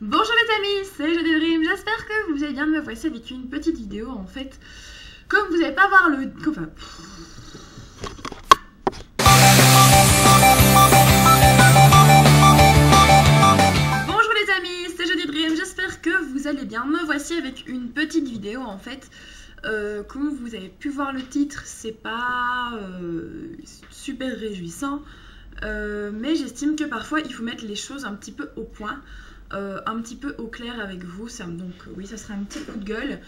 Bonjour les amis, c'est Dream, j'espère que vous allez bien. Me voici avec une petite vidéo en fait. Comme vous n'allez pas voir le... Enfin... Bonjour les amis, c'est Dream, j'espère que vous allez bien. Me voici avec une petite vidéo en fait. Comme vous avez pu voir le titre, c'est pas super réjouissant. Mais j'estime que parfois il faut mettre les choses un petit peu au point. Un petit peu au clair avec vous, donc oui, ça sera un petit coup de gueule.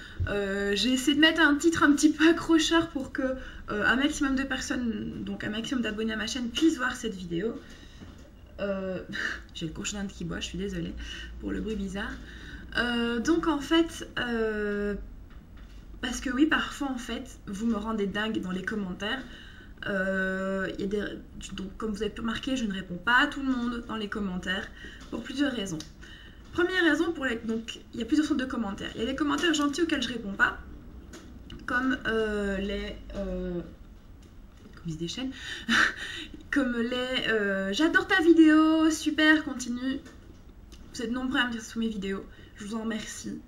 J'ai essayé de mettre un titre un petit peu accrocheur pour que un maximum de personnes, donc un maximum d'abonnés à ma chaîne puissent voir cette vidéo. J'ai le cochon d'Inde qui boit, je suis désolée pour le bruit bizarre. Donc en fait, parce que oui, parfois en fait, vous me rendez dingue dans les commentaires. Donc, comme vous avez pu remarquer, je ne réponds pas à tout le monde dans les commentaires pour plusieurs raisons. Première raison, donc il y a plusieurs sortes de commentaires. Il y a des commentaires gentils auxquels je réponds pas, comme comme ils se déchaînent, comme les j'adore ta vidéo, super, continue. Vous êtes nombreux à me dire sous mes vidéos, je vous en remercie.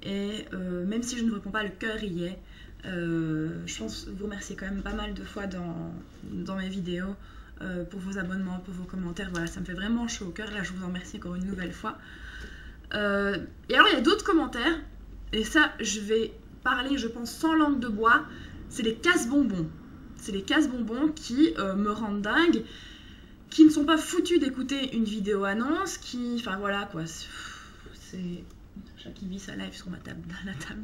Et même si je ne réponds pas, le cœur y est. Je pense vous remercier quand même pas mal de fois dans mes vidéos pour vos abonnements, pour vos commentaires. Voilà, ça me fait vraiment chaud au cœur. Là, je vous en remercie encore une nouvelle fois. Et alors, il y a d'autres commentaires, et ça, je vais parler, je pense, sans langue de bois. C'est les casse-bonbons. C'est les casse-bonbons qui me rendent dingue, qui ne sont pas foutus d'écouter une vidéo annonce, qui... Enfin, voilà, quoi. C'est... Qui vit sa live sur ma table, la table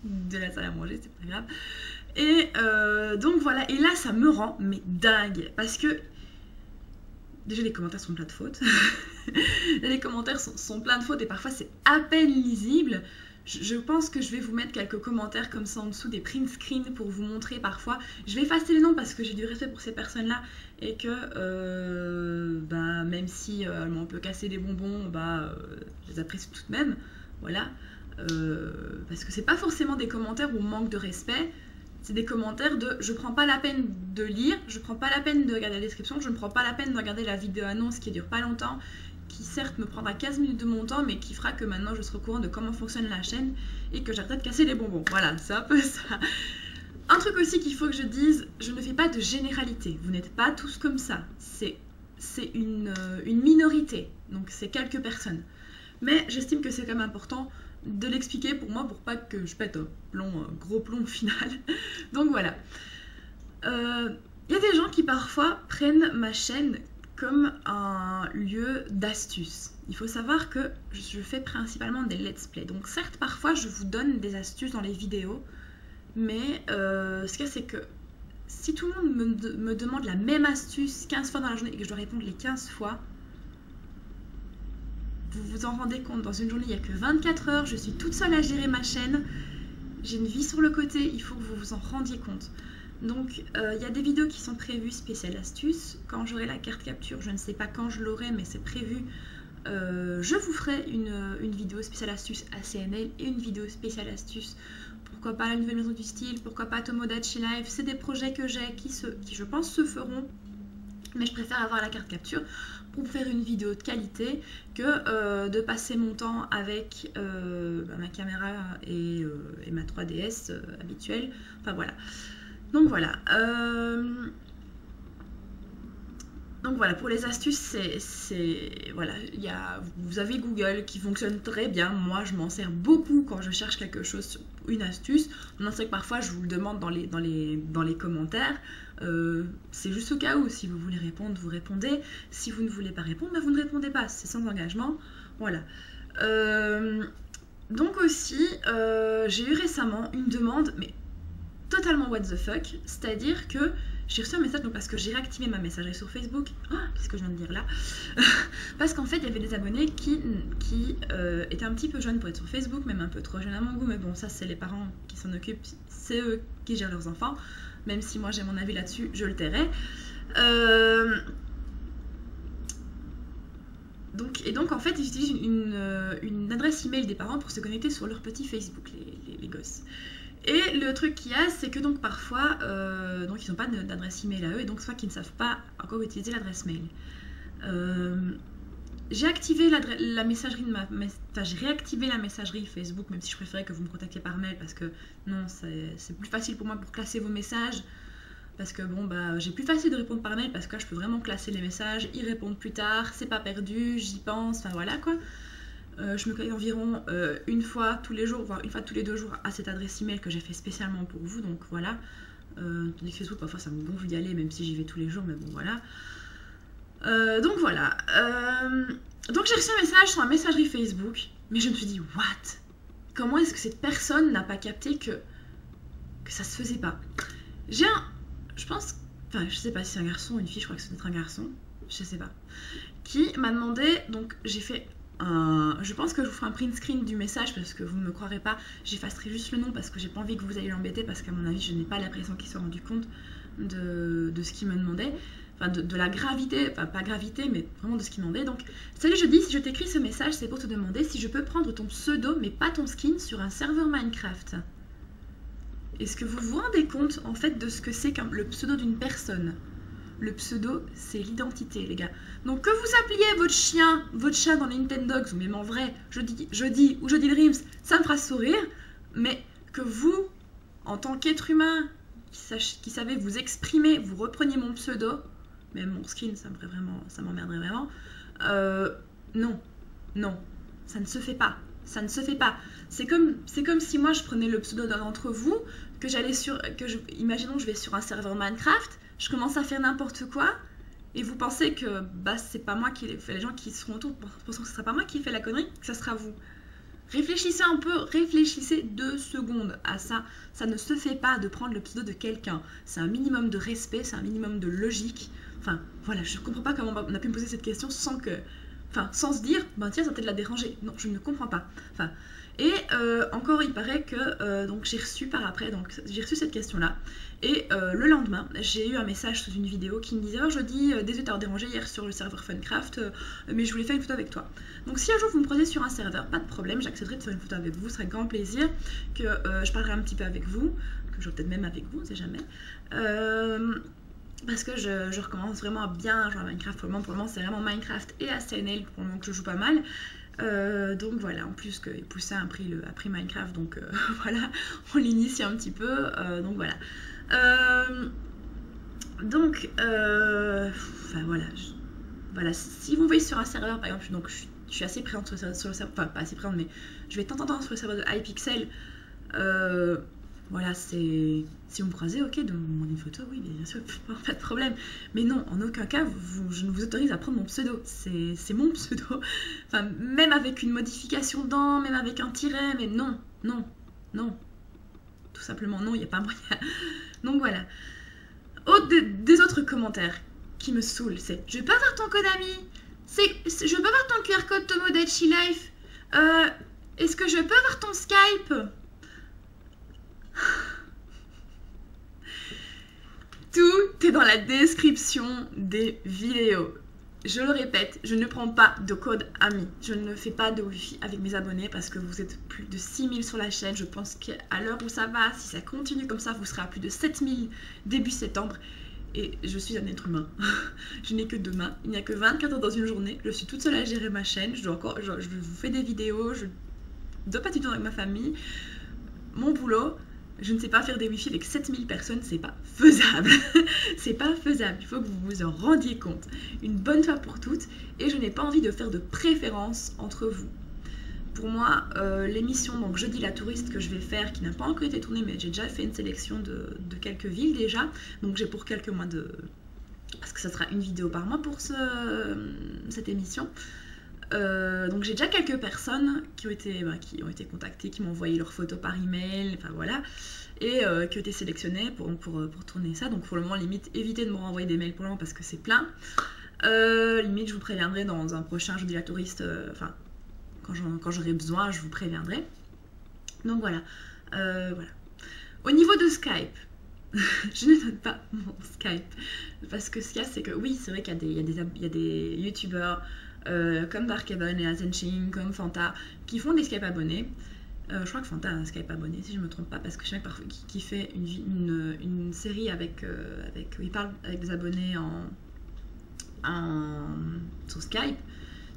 de la salle à manger, c'est pas grave. Et donc voilà, et là ça me rend mais dingue, parce que déjà les commentaires sont pleins de fautes. Les commentaires sont pleins de fautes et parfois c'est à peine lisible. Je pense que je vais vous mettre quelques commentaires comme ça en dessous, des print screens pour vous montrer parfois. Je vais effacer les noms parce que j'ai du respect pour ces personnes-là et que même si on peut casser des bonbons, je les apprécie tout de même. Voilà, parce que c'est pas forcément des commentaires où on manque de respect, c'est des commentaires de je prends pas la peine de lire, je prends pas la peine de regarder la description, je ne prends pas la peine de regarder la vidéo annonce qui dure pas longtemps, qui certes me prendra 15 minutes de mon temps, mais qui fera que maintenant je serai au courant de comment fonctionne la chaîne et que j'arrête de casser les bonbons. Voilà, c'est un peu ça. Un truc aussi qu'il faut que je dise, je ne fais pas de généralité, vous n'êtes pas tous comme ça, c'est une minorité, donc c'est quelques personnes. Mais j'estime que c'est quand même important de l'expliquer pour moi, pour pas que je pète un gros plomb final. Donc voilà. Y a des gens qui parfois prennent ma chaîne comme un lieu d'astuces. Il faut savoir que je fais principalement des let's play. Donc certes, parfois je vous donne des astuces dans les vidéos, mais ce qu'il y a, c'est que si tout le monde me demande la même astuce 15 fois dans la journée et que je dois répondre les 15 fois, vous vous en rendez compte, dans une journée, il n'y a que 24 heures, je suis toute seule à gérer ma chaîne, j'ai une vie sur le côté, il faut que vous vous en rendiez compte. Donc, il y a des vidéos qui sont prévues spéciales astuces. Quand j'aurai la carte capture, je ne sais pas quand je l'aurai, mais c'est prévu. Je vous ferai une vidéo spéciale astuce ACNL et une vidéo spéciale astuce. Pourquoi pas la nouvelle maison du style, pourquoi pas Tomodachi Live. C'est des projets que j'ai qui, je pense, se feront. Mais je préfère avoir la carte capture pour faire une vidéo de qualité que de passer mon temps avec ma caméra et ma 3DS habituelle. Enfin voilà. Donc voilà. Donc voilà, pour les astuces, voilà, vous avez Google qui fonctionne très bien. Moi, je m'en sers beaucoup quand je cherche quelque chose, une astuce. On sait que parfois, je vous le demande dans les commentaires. C'est juste au cas où, si vous voulez répondre, vous répondez. Si vous ne voulez pas répondre, vous ne répondez pas. C'est sans engagement. Voilà. Donc aussi, j'ai eu récemment une demande, mais totalement what the fuck, c'est-à-dire que j'ai reçu un message, donc parce que j'ai réactivé ma messagerie sur Facebook. Qu'est-ce que je viens de dire là? Parce qu'en fait, il y avait des abonnés qui étaient un petit peu jeunes pour être sur Facebook, même un peu trop jeunes à mon goût, mais bon, ça, c'est les parents qui s'en occupent, c'est eux qui gèrent leurs enfants, même si moi j'ai mon avis là-dessus, je le tairai. Donc en fait, ils utilisent une adresse email des parents pour se connecter sur leur petit Facebook, les gosses. Et le truc qu'il y a, c'est que donc parfois, donc ils n'ont pas d'adresse email à eux, et donc soit qu'ils ne savent pas encore utiliser l'adresse mail. j'ai activé la messagerie de j'ai réactivé la messagerie Facebook, même si je préférais que vous me contactiez par mail parce que non, c'est plus facile pour moi pour classer vos messages. Parce que bon, bah, j'ai plus facile de répondre par mail parce que là, je peux vraiment classer les messages, y répondre plus tard, c'est pas perdu, j'y pense, enfin voilà quoi. Je me connecte environ une fois tous les jours, voire une fois tous les 2 jours à cette adresse email que j'ai fait spécialement pour vous, donc voilà. Tandis que Facebook, parfois ça me gonfle d'y aller, même si j'y vais tous les jours, mais bon voilà. Donc voilà. Donc j'ai reçu un message sur la messagerie Facebook, mais je me suis dit, what? Comment est-ce que cette personne n'a pas capté que ça se faisait pas? J'ai je pense, enfin je sais pas si c'est un garçon ou une fille, je crois que c'est peut-être un garçon, je sais pas, qui m'a demandé, donc j'ai fait je pense que je vous ferai un print screen du message parce que vous ne me croirez pas, j'effacerai juste le nom parce que j'ai pas envie que vous ayez l'embêter parce qu'à mon avis je n'ai pas l'impression qu'il soit rendu compte de ce qu'il me demandait, enfin de la gravité, enfin pas gravité mais vraiment de ce qu'il me demandait. Donc salut Jeudi, si je t'écris ce message c'est pour te demander si je peux prendre ton pseudo mais pas ton skin sur un serveur Minecraft. Est-ce que vous vous rendez compte en fait de ce que c'est comme le pseudo d'une personne? Le pseudo, c'est l'identité, les gars. Donc que vous appeliez votre chien, votre chat dans Nintendogs, ou même en vrai, Jeudi ou Jeudi Dreams, ça me fera sourire. Mais que vous, en tant qu'être humain, qui savez vous exprimer, vous repreniez mon pseudo, même mon skin, ça m'emmerderait vraiment. Non, ça ne se fait pas. Ça ne se fait pas. C'est comme si moi je prenais le pseudo d'un d'entre vous, que j'allais imaginons je vais sur un serveur Minecraft, je commence à faire n'importe quoi, et vous pensez que bah c'est pas moi qui l'ai fait, les gens qui seront autour penseront que ce sera pas moi qui ai fait la connerie, que ça sera vous. Réfléchissez un peu, réfléchissez 2 secondes à ça. Ça ne se fait pas de prendre le pseudo de quelqu'un. C'est un minimum de respect, c'est un minimum de logique. Enfin, voilà, je comprends pas comment on a pu me poser cette question sans se dire, ben tiens, ça va peut-être la déranger. Non, je ne comprends pas. Enfin, et encore, il paraît que donc j'ai reçu cette question-là. Et le lendemain, j'ai eu un message sous une vidéo qui me disait « Oh, Jeudi, désolé t'avoir dérangé hier sur le serveur Funcraft, mais je voulais faire une photo avec toi. » Donc si un jour vous me croisez sur un serveur, pas de problème, j'accepterai de faire une photo avec vous, ce serait grand plaisir que je parlerai un petit peu avec vous, que je peut-être même avec vous, on sait jamais. Parce que je recommence vraiment à bien jouer à Minecraft pour le moment c'est vraiment Minecraft et ACNL pour le moment que je joue pas mal. Donc voilà, en plus que Poussin a pris Minecraft, donc voilà, on l'initie un petit peu, donc voilà. Enfin voilà, si vous voyez sur un serveur par exemple, donc je suis assez présente sur le serveur, enfin pas assez présente, mais je vais de temps en temps sur le serveur de Hypixel. Voilà, si vous me croisez, ok, de mon une photo, oui, bien sûr, pas de problème. Mais non, en aucun cas, je ne vous autorise à prendre mon pseudo. C'est mon pseudo. Enfin, même avec une modification dedans, même avec un tiret, mais non. Tout simplement, non, il n'y a pas moyen. Donc voilà. Des autres commentaires qui me saoulent, c'est « Je veux pas voir ton code ami. Je veux pas voir ton QR code Tomodachi Life. Est-ce que je peux avoir ton Skype ?» Tout est dans la description des vidéos. Je le répète, je ne prends pas de code ami. Je ne fais pas de wifi avec mes abonnés parce que vous êtes plus de 6000 sur la chaîne. Je pense qu'à l'heure où ça va, si ça continue comme ça, vous serez à plus de 7000 début septembre. Et je suis un être humain. Je n'ai que 2 mains. Il n'y a que 24 heures dans une journée. Je suis toute seule à gérer ma chaîne. Je vous fais des vidéos. Je ne dois pas du tout avec ma famille. Mon boulot. Je ne sais pas faire des wifi avec 7000 personnes, c'est pas faisable. C'est pas faisable, il faut que vous vous en rendiez compte. Une bonne fois pour toutes, et je n'ai pas envie de faire de préférence entre vous. Pour moi, l'émission donc Jeudi la touriste que je vais faire, qui n'a pas encore été tournée, mais j'ai déjà fait une sélection de quelques villes déjà, donc j'ai pour quelques mois de... parce que ça sera une vidéo par mois pour cette émission. Donc j'ai déjà quelques personnes qui ont été contactées, qui m'ont envoyé leurs photos par email, enfin voilà, et qui ont été sélectionnées pour tourner ça. Donc pour le moment, limite, évitez de me renvoyer des mails pour le moment parce que c'est plein. Limite, je vous préviendrai dans un prochain Jeudi la touriste, enfin, quand j'aurai besoin, je vous préviendrai. Donc voilà. Au niveau de Skype, je ne donne pas mon Skype parce que ce qu'il y a, c'est que oui, c'est vrai qu'il y a des youtubeurs comme Darkhaven et Azenching, comme Fanta, qui font des Skype abonnés. Je crois que Fanta a un Skype abonné, si je ne me trompe pas, parce que je sais que parfois qui fait une série où il parle avec des abonnés sur Skype.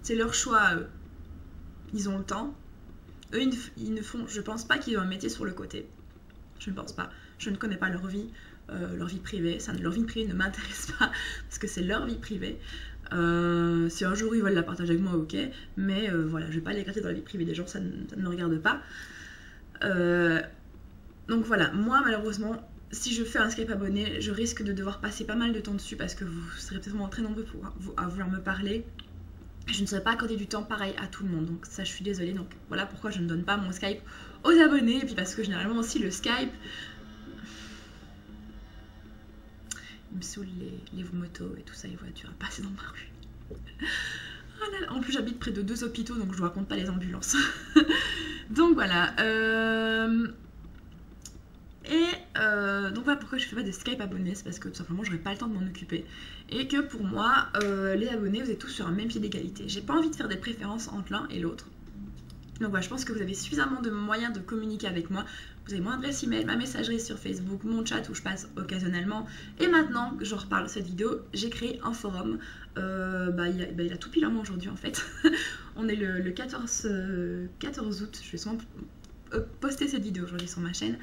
c'est leur choix à eux. Ils ont le temps. Eux, ils ne font, je pense pas qu'ils ont un métier sur le côté. Je ne pense pas. Je ne connais pas leur vie privée. Leur vie privée ne m'intéresse pas parce que c'est leur vie privée. Si un jour ils veulent la partager avec moi, ok. Mais voilà, je vais pas les gratter dans la vie privée des gens, ça ne me regarde pas. Donc voilà, moi malheureusement, si je fais un Skype abonné, je risque de devoir passer pas mal de temps dessus parce que vous serez peut-être très nombreux à vouloir me parler. Je ne saurais pas accorder du temps pareil à tout le monde, donc ça je suis désolée. Donc voilà pourquoi je ne donne pas mon Skype aux abonnés, et puis parce que généralement aussi le Skype, il me saoule les motos et tout ça, les voitures à passer dans ma rue. Oh là là. En plus j'habite près de 2 hôpitaux, donc je vous raconte pas les ambulances. Donc voilà. Donc voilà pourquoi je fais pas de Skype abonnés, c'est parce que tout simplement j'aurais pas le temps de m'en occuper. Et que pour moi, les abonnés, vous êtes tous sur un même pied d'égalité. J'ai pas envie de faire des préférences entre l'un et l'autre. Donc voilà, je pense que vous avez suffisamment de moyens de communiquer avec moi. Vous avez mon adresse email, ma messagerie sur Facebook, mon chat où je passe occasionnellement. Et maintenant que j'en reparle cette vidéo, j'ai créé un forum. Il a tout pile un mois aujourd'hui en fait. On est le 14 août, je vais sûrement poster cette vidéo aujourd'hui sur ma chaîne.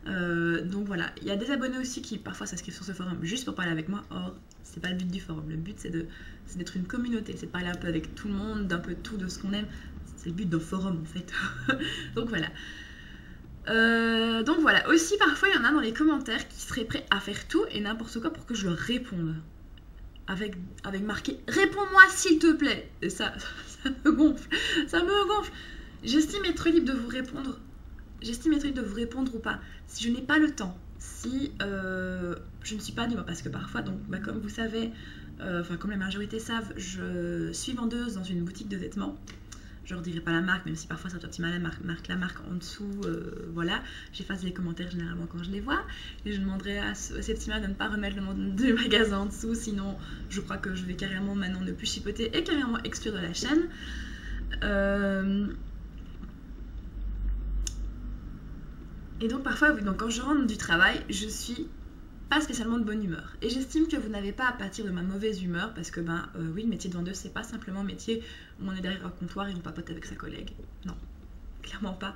Donc voilà, il y a des abonnés aussi qui parfois s'inscrivent sur ce forum juste pour parler avec moi. Or, c'est pas le but du forum. Le but c'est d'être une communauté, c'est de parler un peu avec tout le monde, d'un peu de tout, de ce qu'on aime. C'est le but d'un forum en fait. Donc voilà. Aussi parfois il y en a dans les commentaires qui seraient prêts à faire tout et n'importe quoi pour que je leur réponde. Avec marqué réponds-moi s'il te plaît. Et ça me gonfle. Ça me gonfle. J'estime être libre de vous répondre. J'estime être libre de vous répondre ou pas. Si je n'ai pas le temps, si je ne suis pas libre, parce que parfois, donc, comme vous savez, comme la majorité savent, je suis vendeuse dans une boutique de vêtements. Je leur dirai pas la marque, même si parfois ça fait un petit mal marque la marque en dessous. Voilà, j'efface les commentaires généralement quand je les vois. Et je demanderai à ces petits mal de ne pas remettre le nom du magasin en dessous, sinon je crois que je vais carrément maintenant ne plus chipoter et carrément exclure de la chaîne. Et donc parfois, oui, donc quand je rentre du travail, je suis pas spécialement de bonne humeur. Et j'estime que vous n'avez pas à pâtir de ma mauvaise humeur parce que oui, le métier de vendeuse, c'est pas simplement un métier où on est derrière un comptoir et on papote avec sa collègue. Non, clairement pas.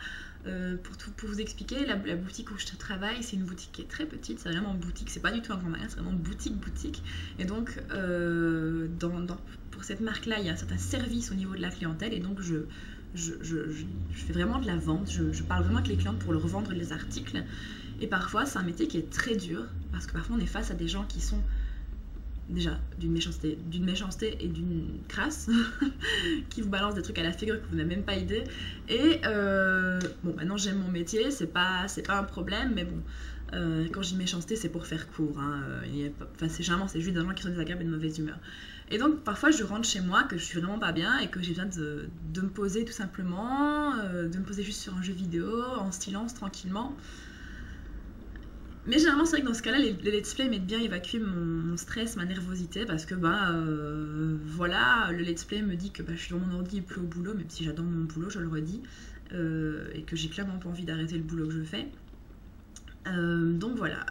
Pour vous expliquer, la boutique où je travaille, c'est une boutique qui est très petite, c'est vraiment boutique, c'est pas du tout un grand magasin, c'est vraiment boutique. Et donc, pour cette marque-là, il y a un certain service au niveau de la clientèle et donc je fais vraiment de la vente, je parle vraiment avec les clientes pour leur vendre les articles. Et parfois, c'est un métier qui est très dur, parce que parfois on est face à des gens qui sont déjà d'une méchanceté et d'une crasse, qui vous balancent des trucs à la figure que vous n'avez même pas idée. Et maintenant j'aime mon métier, c'est pas un problème, mais bon, quand je dis méchanceté, c'est pour faire court. Généralement, c'est juste des gens qui sont désagréables et de mauvaise humeur. Et donc parfois je rentre chez moi que je suis vraiment pas bien et que j'ai besoin de me poser tout simplement, de me poser juste sur un jeu vidéo, en silence, tranquillement. Mais généralement c'est vrai que dans ce cas-là, les let's play m'aident bien à évacuer mon stress, ma nervosité, parce que voilà, le let's play me dit que je suis dans mon ordi et plus au boulot, même si j'adore mon boulot, je le redis, et que j'ai clairement pas envie d'arrêter le boulot que je fais. Donc voilà.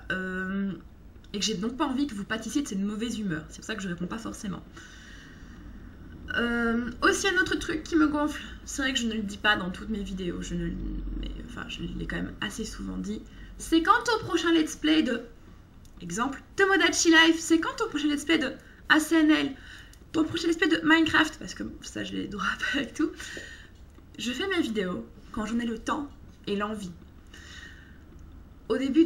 Et que j'ai donc pas envie que vous pâtissiez de cette mauvaise humeur. C'est pour ça que je réponds pas forcément. Aussi un autre truc qui me gonfle, c'est vrai que je ne le dis pas dans toutes mes vidéos, je l'ai quand même assez souvent dit, c'est quand au prochain let's play de, exemple, Tomodachi Life, c'est quand au prochain let's play de ACNL, au prochain let's play de Minecraft, parce que ça je les droppe avec tout. Je fais mes vidéos quand j'en ai le temps et l'envie. Au début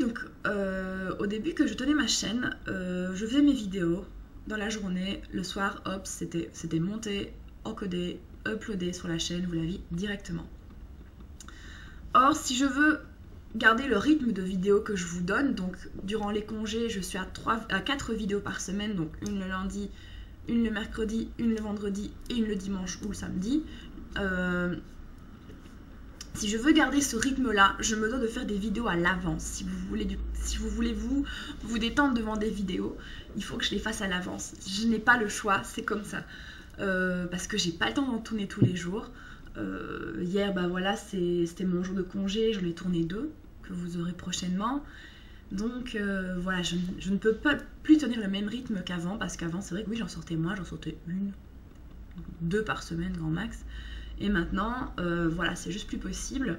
que je tenais ma chaîne, je faisais mes vidéos dans la journée, le soir, hop, c'était monté, encodé, uploadé sur la chaîne, vous l'avez directement. Or, si je veux garder le rythme de vidéos que je vous donne, donc durant les congés, je suis à 4 vidéos par semaine, donc une le lundi, une le mercredi, une le vendredi et une le dimanche ou le samedi. Si je veux garder ce rythme-là, je me dois de faire des vidéos à l'avance. Si vous voulez vous détendre devant des vidéos, il faut que je les fasse à l'avance. Je n'ai pas le choix, c'est comme ça. Parce que j'ai pas le temps d'en tourner tous les jours. Hier, voilà, c'était mon jour de congé, j'en ai tourné 2, que vous aurez prochainement. Donc voilà, je ne peux pas plus tenir le même rythme qu'avant, parce qu'avant, c'est vrai que oui, j'en sortais moins, j'en sortais 1, 2 par semaine grand max. Et maintenant, voilà, c'est juste plus possible.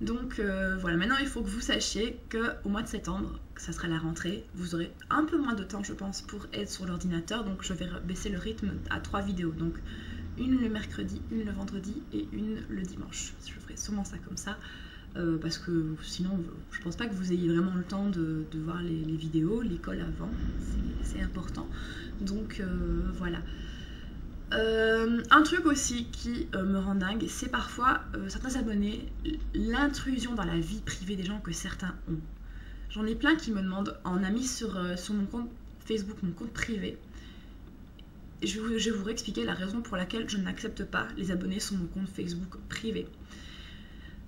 Donc voilà, maintenant il faut que vous sachiez qu'au mois de septembre, que ça sera la rentrée, vous aurez un peu moins de temps, je pense, pour être sur l'ordinateur. Donc je vais baisser le rythme à 3 vidéos. Donc une le mercredi, une le vendredi et une le dimanche. Je ferai sûrement ça comme ça. Parce que sinon, je pense pas que vous ayez vraiment le temps de voir les vidéos, l'école avant, c'est important. Donc voilà. Un truc aussi qui me rend dingue, c'est parfois certains abonnés, l'intrusion dans la vie privée des gens que certains ont. J'en ai plein qui me demandent en ami sur mon compte Facebook, mon compte privé. Je vais vous expliquer la raison pour laquelle je n'accepte pas les abonnés sur mon compte Facebook privé.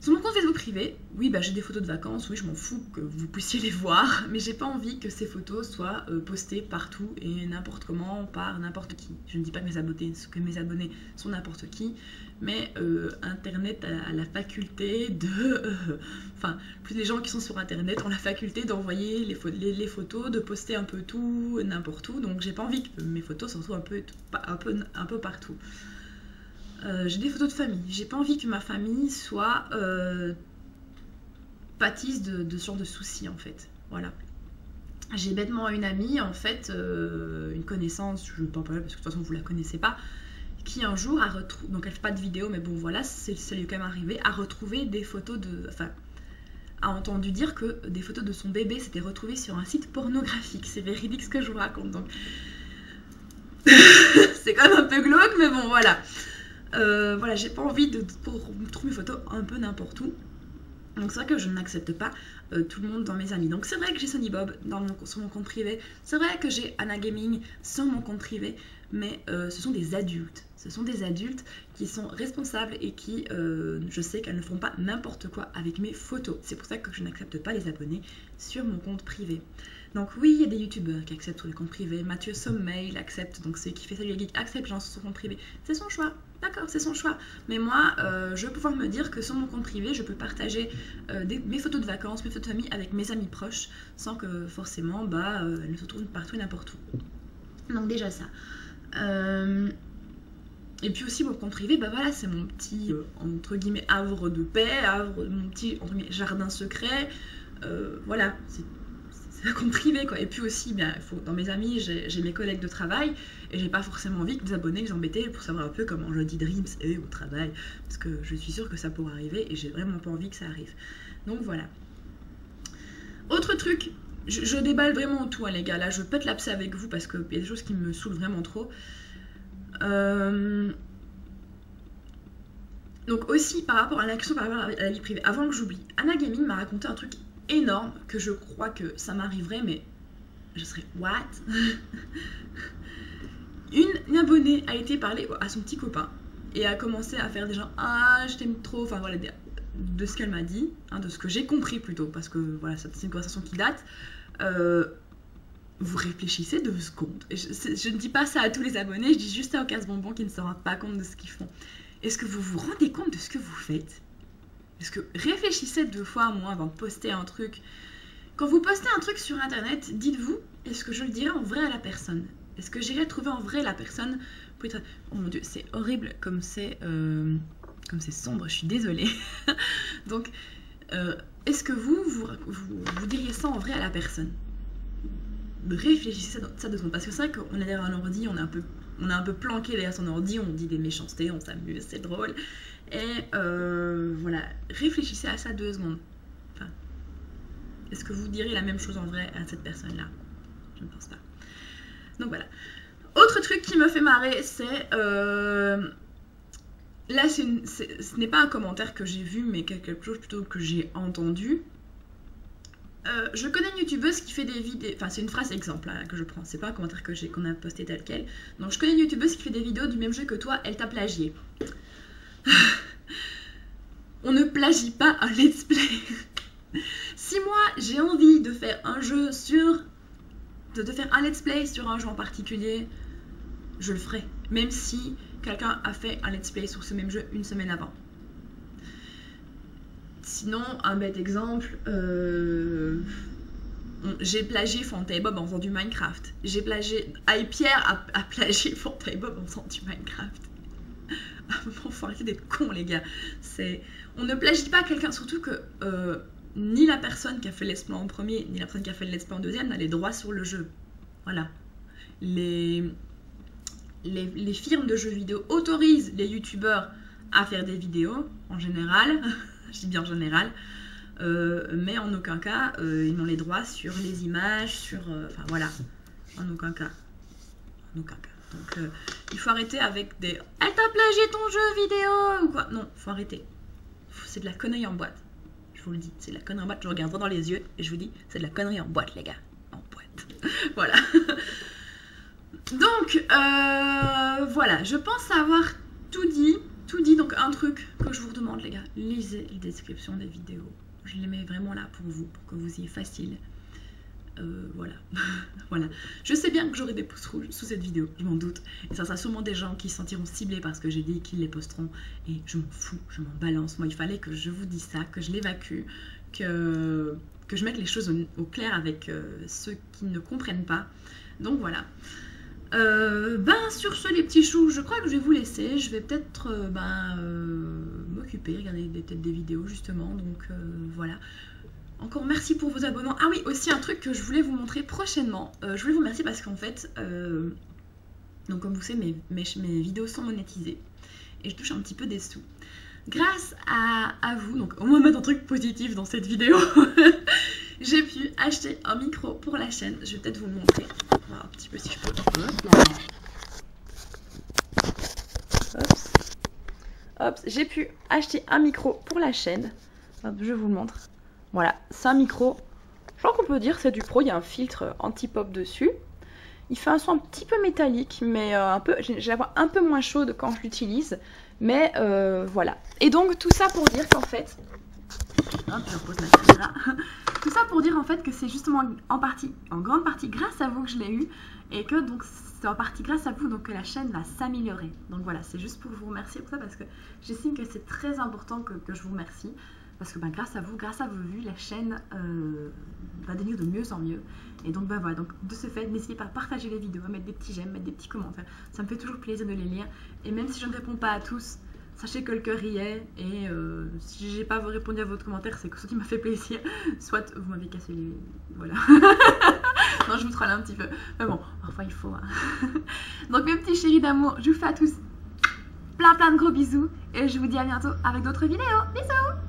Sur mon compte Facebook privé, oui, j'ai des photos de vacances, oui, je m'en fous que vous puissiez les voir, mais j'ai pas envie que ces photos soient postées partout et n'importe comment par n'importe qui. Je ne dis pas que mes abonnés sont n'importe qui, mais Internet a la faculté de... Enfin, plus les gens qui sont sur Internet ont la faculté d'envoyer les photos, de poster un peu tout, n'importe où, donc j'ai pas envie que mes photos se retrouvent un peu partout. J'ai des photos de famille, j'ai pas envie que ma famille soit pâtisse de ce genre de soucis en fait, voilà. J'ai bêtement une amie en fait, une connaissance, je ne peux pas parler parce que de toute façon vous la connaissez pas, qui un jour a retrouvé, donc elle fait pas de vidéo mais bon voilà, ça lui est quand même arrivé, a retrouvé des photos a entendu dire que des photos de son bébé s'étaient retrouvées sur un site pornographique, c'est véridique ce que je vous raconte donc c'est quand même un peu glauque mais bon voilà. Voilà, j'ai pas envie de trouver mes photos un peu n'importe où. Donc c'est vrai que je n'accepte pas tout le monde dans mes amis. Donc c'est vrai que j'ai Sonny Bob sur mon compte privé. C'est vrai que j'ai Anna Gaming sur mon compte privé. Mais ce sont des adultes. Ce sont des adultes qui sont responsables et qui, je sais qu'elles ne font pas n'importe quoi avec mes photos. C'est pour ça que je n'accepte pas les abonnés sur mon compte privé. Donc oui, il y a des youtubeurs qui acceptent sur les comptes privés. Mathieu Sommeil l'accepte, donc celui qui fait Salut les Geeks accepte les gens sur son compte privé. C'est son choix, d'accord, c'est son choix. Mais moi, je vais pouvoir me dire que sur mon compte privé, je peux partager mes photos de vacances, mes photos de famille avec mes amis proches, sans que forcément, elles ne se trouvent partout et n'importe où. Donc déjà ça. Et puis aussi mon compte privé, voilà, c'est mon petit, entre guillemets, havre de paix, mon petit, entre guillemets, jardin secret. Voilà, c'est un compte privé quoi. Et puis aussi, dans mes amis, j'ai mes collègues de travail et j'ai pas forcément envie que des abonnés les embêter pour savoir un peu comment je dis Dreams et au travail, parce que je suis sûre que ça pourrait arriver et j'ai vraiment pas envie que ça arrive. Donc voilà. Autre truc, je déballe vraiment tout, hein, les gars. Là, je pète l'abcès avec vous parce qu'il y a des choses qui me saoulent vraiment trop. Donc aussi par rapport à l'action, par rapport à la vie privée, avant que j'oublie, Anna Gaming m'a raconté un truc énorme que je crois que ça m'arriverait, mais je serais what? Une abonnée a été parler à son petit copain et a commencé à faire des gens je t'aime trop, enfin voilà, de ce qu'elle m'a dit, hein, de ce que j'ai compris plutôt, parce que voilà, c'est une conversation qui date. Vous réfléchissez 2 secondes. Je ne dis pas ça à tous les abonnés, je dis juste à Casse-Bonbon qui ne se rendent pas compte de ce qu'ils font. Est-ce que vous vous rendez compte de ce que vous faites? Est-ce que réfléchissez 2 fois à moi avant de poster un truc. Quand vous postez un truc sur internet, dites-vous, est-ce que je le dirai en vrai à la personne? Est-ce que j'irai trouver en vrai la personne pour être... Oh mon dieu, c'est horrible comme c'est sombre, je suis désolée. Donc, est-ce que vous diriez ça en vrai à la personne? Réfléchissez ça 2 secondes, parce que c'est vrai qu'on est derrière un ordi, on est un peu planqué derrière son ordi, on dit des méchancetés, on s'amuse, c'est drôle. Et voilà, réfléchissez à ça 2 secondes. Enfin, est-ce que vous direz la même chose en vrai à cette personne-là? Je ne pense pas. Donc voilà. Autre truc qui me fait marrer, c'est... là, ce n'est pas un commentaire que j'ai vu, mais quelque chose plutôt que j'ai entendu. Je connais une youtubeuse qui fait des vidéos... Enfin, c'est une phrase exemple là, que je prends. C'est pas un commentaire qu'on a posté tel quel. Donc, je connais une youtubeuse qui fait des vidéos du même jeu que toi. Elle t'a plagié. On ne plagie pas un let's play. Si moi, j'ai envie de faire un jeu de faire un let's play sur un jeu en particulier, je le ferai. Même si quelqu'un a fait un let's play sur ce même jeu une semaine avant. Sinon, un bête exemple, J'ai plagié Fanta et Bob en faisant du Minecraft. J'ai plagié... Pierre a plagié Fanta et Bob en faisant du Minecraft. Bon, faut arrêter d'être con, les gars. On ne plagie pas quelqu'un, surtout que ni la personne qui a fait le let's play en premier, ni la personne qui a fait le let's play en deuxième n'a les droits sur le jeu. Voilà. Les firmes de jeux vidéo autorisent les youtubeurs à faire des vidéos, en général. Je dis bien en général. Mais en aucun cas, ils n'ont les droits sur les images, sur... Enfin, voilà. En aucun cas. En aucun cas. Donc, il faut arrêter avec des... Elle t'a plagié ton jeu vidéo ou quoi. Non, faut arrêter. C'est de la connerie en boîte. Je vous le dis, c'est de la connerie en boîte. Je regarde dans les yeux et je vous dis, c'est de la connerie en boîte, les gars. En boîte. Voilà. Donc, voilà. Je pense avoir tout dit. Tout dit. Donc, un truc que je vous redemande, les gars. Lisez les descriptions des vidéos. Je les mets vraiment là pour vous, pour que vous ayez facile. Voilà. Voilà. Je sais bien que j'aurai des pouces rouges sous cette vidéo, je m'en doute. Et ça sera sûrement des gens qui se sentiront ciblés parce que j'ai dit qu'ils les posteront. Et je m'en fous, je m'en balance. Moi, il fallait que je vous dise ça, que je l'évacue, que je mette les choses au clair avec ceux qui ne comprennent pas. Donc voilà. Sur ce, les petits choux, je crois que je vais vous laisser. Je vais peut-être m'occuper, regarder peut-être des vidéos justement. Donc voilà. Encore merci pour vos abonnements. Ah oui, aussi un truc que je voulais vous montrer prochainement. Je voulais vous remercier parce qu'en fait, donc comme vous savez, mes vidéos sont monétisées et je touche un petit peu des sous. Grâce à vous, donc au moins mettre un truc positif dans cette vidéo, j'ai pu acheter un micro pour la chaîne. Je vais peut-être vous le montrer. Voir un petit peu si je peux. Hop, j'ai pu acheter un micro pour la chaîne. Hop, je vous le montre. Voilà, c'est un micro, je crois qu'on peut dire c'est du pro, il y a un filtre anti-pop dessus. Il fait un son un petit peu métallique, mais j'ai la voix un peu moins chaude quand je l'utilise. Mais voilà. Et donc tout ça pour dire qu'en fait... Hop, je repose ma caméra. Tout ça pour dire en fait que c'est justement en grande partie grâce à vous que je l'ai eu. Et que donc c'est en partie grâce à vous donc que la chaîne va s'améliorer. Donc voilà, c'est juste pour vous remercier pour ça parce que j'estime que c'est très important que je vous remercie. Parce que grâce à vous, grâce à vos vues, la chaîne va devenir de mieux en mieux. Et donc voilà, donc de ce fait, n'hésitez pas à partager les vidéos, à mettre des petits j'aime, mettre des petits commentaires. Ça me fait toujours plaisir de les lire. Et même si je ne réponds pas à tous, sachez que le cœur y est. Et si j'ai pas répondu à votre commentaire, c'est que soit il m'a fait plaisir, soit vous m'avez cassé les... Voilà. Non, je vous troll un petit peu. Mais bon, parfois il faut. Hein. Donc mes petits chéris d'amour, je vous fais à tous plein de gros bisous. Et je vous dis à bientôt avec d'autres vidéos. Bisous!